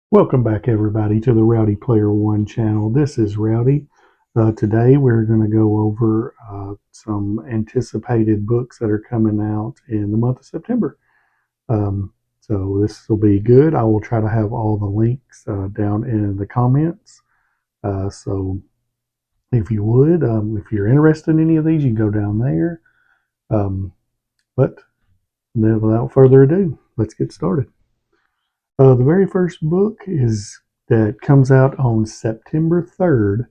Welcome back, everybody, to the Rowdy Player One channel. This is Rowdy. Today, we're going to go over some anticipated books that are coming out in the month of September. So, this will be good. I will try to have all the links down in the comments. So, if you would, if you're interested in any of these, you can go down there. But then, without further ado, let's get started. The very first book is that comes out on September 3rd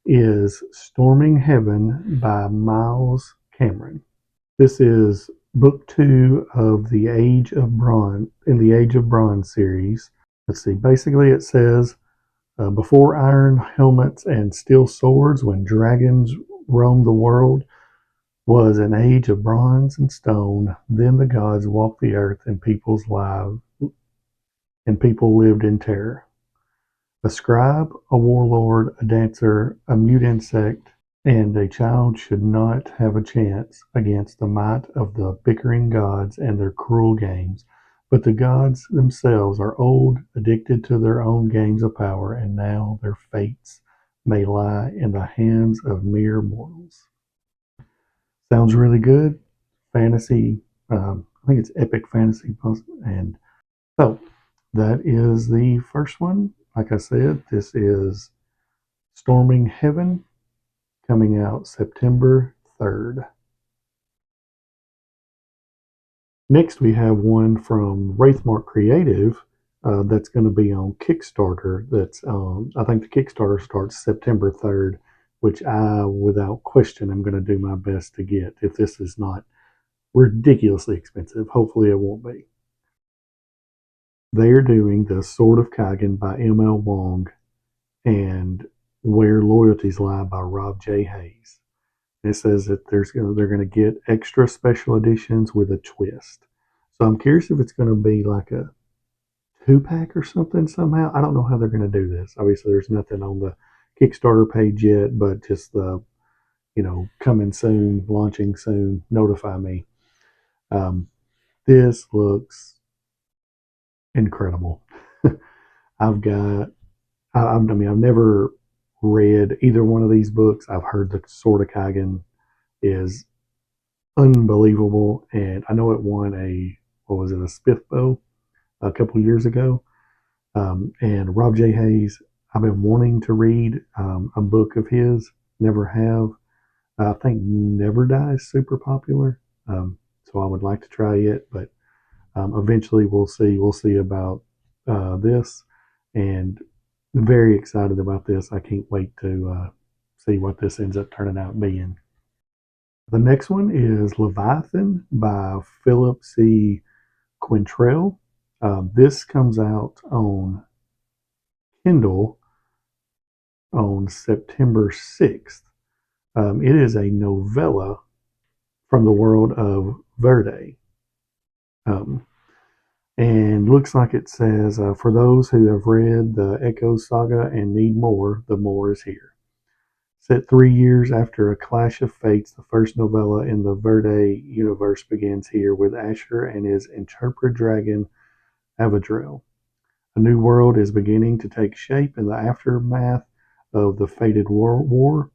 is Storming Heaven by Miles Cameron. This is book two of the Age of Bronze in the Age of Bronze series. Let's see. Basically, it says before iron helmets and steel swords, when dragons roamed the world, was an age of bronze and stone. Then the gods walked the earth, and people lived in terror. A scribe, a warlord, a dancer, a mute insect, and a child should not have a chance against the might of the bickering gods and their cruel games. But the gods themselves are old, addicted to their own games of power, and now their fates may lie in the hands of mere mortals. Sounds really good. Fantasy, I think it's epic fantasy. And so that is the first one. Like I said, this is Storming Heaven, coming out September 3rd. Next, we have one from Wraithmark Creative that's going to be on Kickstarter. I think the Kickstarter starts September 3rd, which without question, am going to do my best to get if this is not ridiculously expensive. Hopefully, it won't be. They are doing The Sword of Kaigen by M.L. Wong and Where Loyalties Lie by Rob J. Hayes. It says that they're going to get extra special editions with a twist. So I'm curious if it's going to be like a two-pack or something somehow. I don't know how they're going to do this. Obviously, there's nothing on the Kickstarter page yet, but just the, coming soon, launching soon, notify me. This looks incredible. I've got, I've never read either one of these books. I've heard the Sword of Kaigen is unbelievable, and I know it won what was it, a Spithbo a couple of years ago. And Rob J. Hayes, I've been wanting to read a book of his, never have. I think Never Die is super popular, so I would like to try it, but eventually we'll see. We'll see about this, and very excited about this. I can't wait to see what this ends up turning out being. The next one is Leviathan by Philip C. Quintrell. This comes out on Kindle on September 6th. It is a novella from the world of Verde. And looks like it says, for those who have read the Echo Saga and need more, the more is here. Set 3 years after a clash of fates, the first novella in the Verde universe begins here with Asher and his interpreter dragon, Avadrel. A new world is beginning to take shape in the aftermath of the fated war,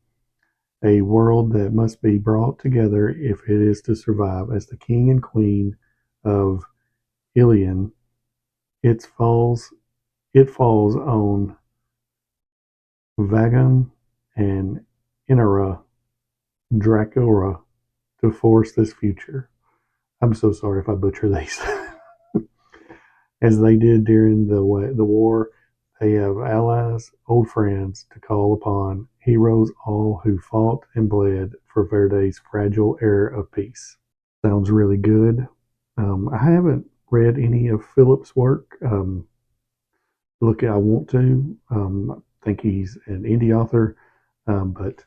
a world that must be brought together if it is to survive. As the king and queen of Ilion, it falls on Vagon and Inara Dracora to force this future. I'm so sorry if I butcher these. As they did during the war, they have allies, old friends to call upon, heroes all who fought and bled for Verde's fragile era of peace. Sounds really good. I haven't read any of Philip's work. I want to. I think he's an indie author, but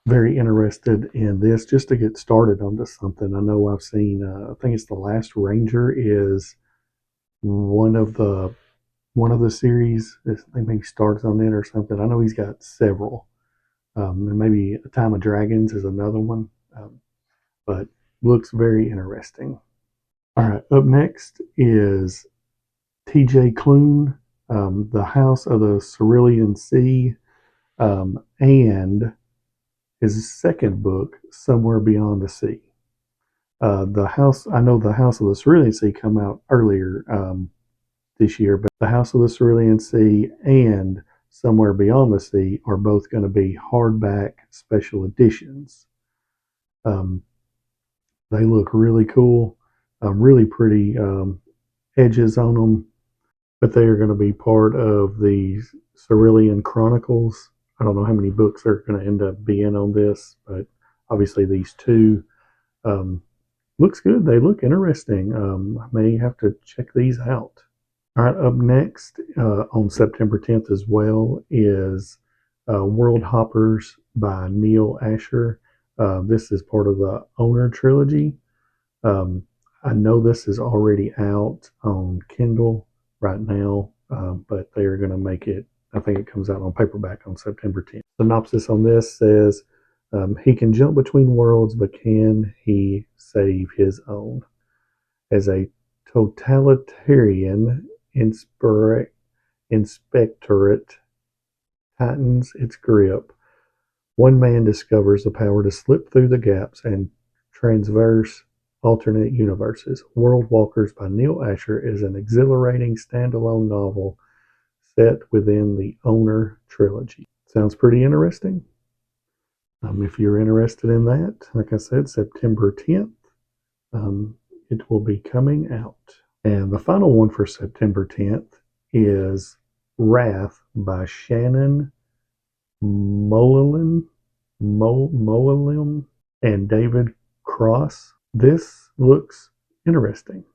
very interested in this just to get started onto something. I know I've seen. I think it's The Last Ranger is one of the series. I think maybe starts on it or something. I know he's got several, and maybe A Time of Dragons is another one, but looks very interesting. All right, up next is T.J. Klune, The House of the Cerulean Sea, and his second book, Somewhere Beyond the Sea. I know the House of the Cerulean Sea come out earlier this year, but the House of the Cerulean Sea and Somewhere Beyond the Sea are both going to be hardback special editions. Um, they look really cool, really pretty edges on them, but they are going to be part of the Cerulean Chronicles. I don't know how many books are going to end up being on this, but obviously these two um, looks good. They look interesting. I may have to check these out. All right, up next on September 10th as well is World Hoppers by Neil Asher. This is part of the Owner trilogy. Um, I know this is already out on Kindle right now, but they are going to make it, I think it comes out on paperback on September 10th. Synopsis on this says he can jump between worlds, but can he save his own? As a totalitarian inspectorate tightens its grip, one man discovers the power to slip through the gaps and transverse alternate universes. World Walkers by Neil Asher is an exhilarating standalone novel set within the Owner trilogy. Sounds pretty interesting. If you're interested in that, like I said, September 10th, it will be coming out. And the final one for September 10th is Wrath by Shannon Moelim, and David Cross. This looks interesting.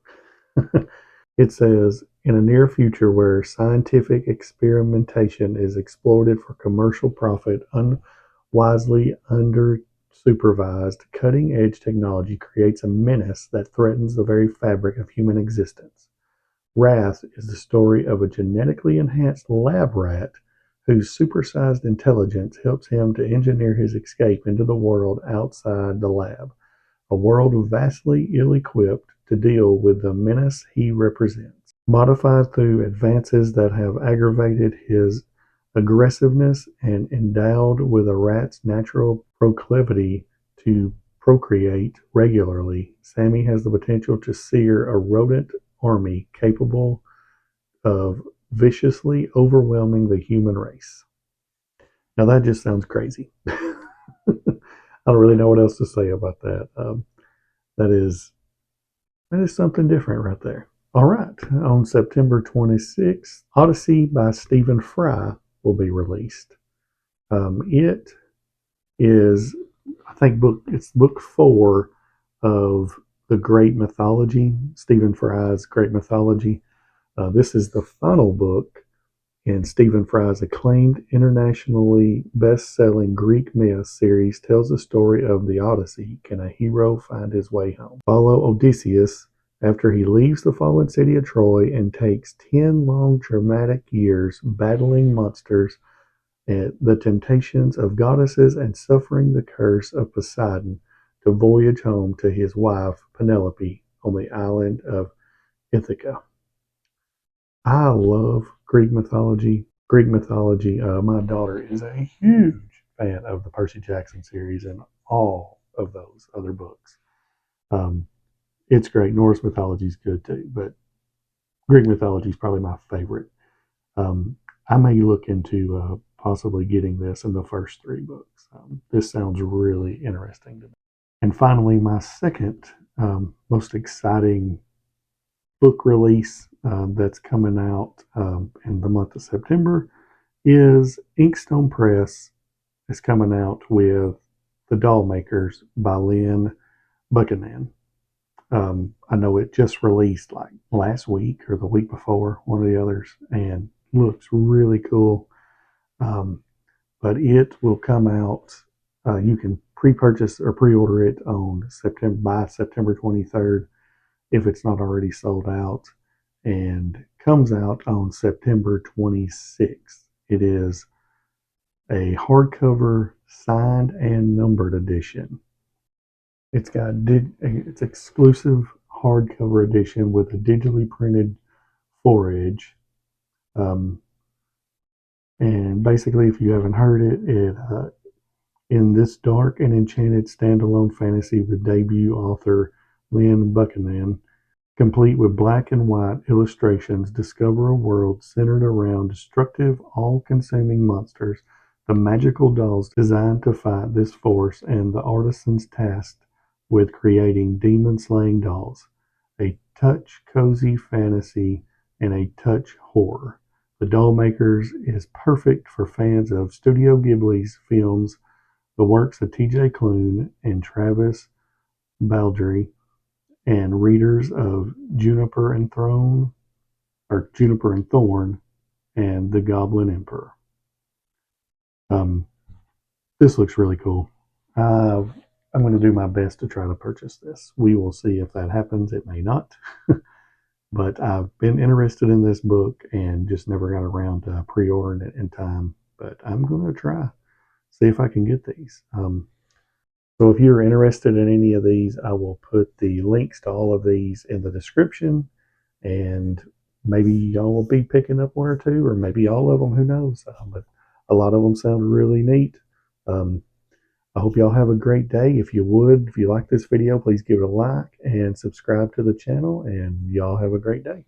It says, in a near future where scientific experimentation is exploited for commercial profit, unwisely under supervised, cutting edge technology creates a menace that threatens the very fabric of human existence. Wrath is the story of a genetically enhanced lab rat whose supersized intelligence helps him to engineer his escape into the world outside the lab, a world vastly ill equipped to deal with the menace he represents. Modified through advances that have aggravated his aggressiveness and endowed with a rat's natural proclivity to procreate regularly, Sammy has the potential to sear a rodent army capable of viciously overwhelming the human race. Now that just sounds crazy. I don't really know what else to say about that. That is that is something different right there. All right, on September 26th, Odyssey by Stephen Fry will be released. It is, I think, it's book 4 of the Great Mythology, Stephen Fry's Great Mythology. This is the final book in Stephen Fry's acclaimed, internationally best-selling Greek myth series. Tells the story of the Odyssey. Can a hero find his way home? Follow Odysseus after he leaves the fallen city of Troy and takes 10 long dramatic years battling monsters, the temptations of goddesses, and suffering the curse of Poseidon to voyage home to his wife Penelope on the island of Ithaca. I love Greek mythology. Greek mythology. My daughter is a huge fan of the Percy Jackson series and all of those other books. Um, it's great. Norse mythology is good too, but Greek mythology is probably my favorite. I may look into possibly getting this in the first 3 books. This sounds really interesting to me. And finally, my second most exciting book release that's coming out in the month of September is Inkstone Press is coming out with The Doll Makers by Lynn Buchanan. I know it just released like last week or the week before, one of the others, and looks really cool. But it will come out. You can pre-purchase or pre-order it on September 23rd if it's not already sold out, and comes out on September 26th. It is a hardcover signed and numbered edition. It's exclusive hardcover edition with a digitally printed forage Um, and basically, if you haven't heard it in this dark and enchanted standalone fantasy with debut author Lynn Buchanan, complete with black and white illustrations, discover a world centered around destructive, all-consuming monsters, the magical dolls designed to fight this force, and the artisans tasked with creating demon-slaying dolls. A touch cozy fantasy and a touch horror. The Doll Makers is perfect for fans of Studio Ghibli's films, the works of T.J. Klune and Travis Baldree, and readers of Juniper and Thorn, and The Goblin Emperor. Um, this looks really cool. I'm going to do my best to try to purchase this. We will see if that happens. It may not, but I've been interested in this book and just never got around to pre-ordering it in time. But I'm going to try, see if I can get these. So if you're interested in any of these, I will put the links to all of these in the description, and maybe y'all will be picking up one or two, or maybe all of them. Who knows? But a lot of them sound really neat. Um, I hope y'all have a great day. If you like this video, please give it a like and subscribe to the channel, and y'all have a great day.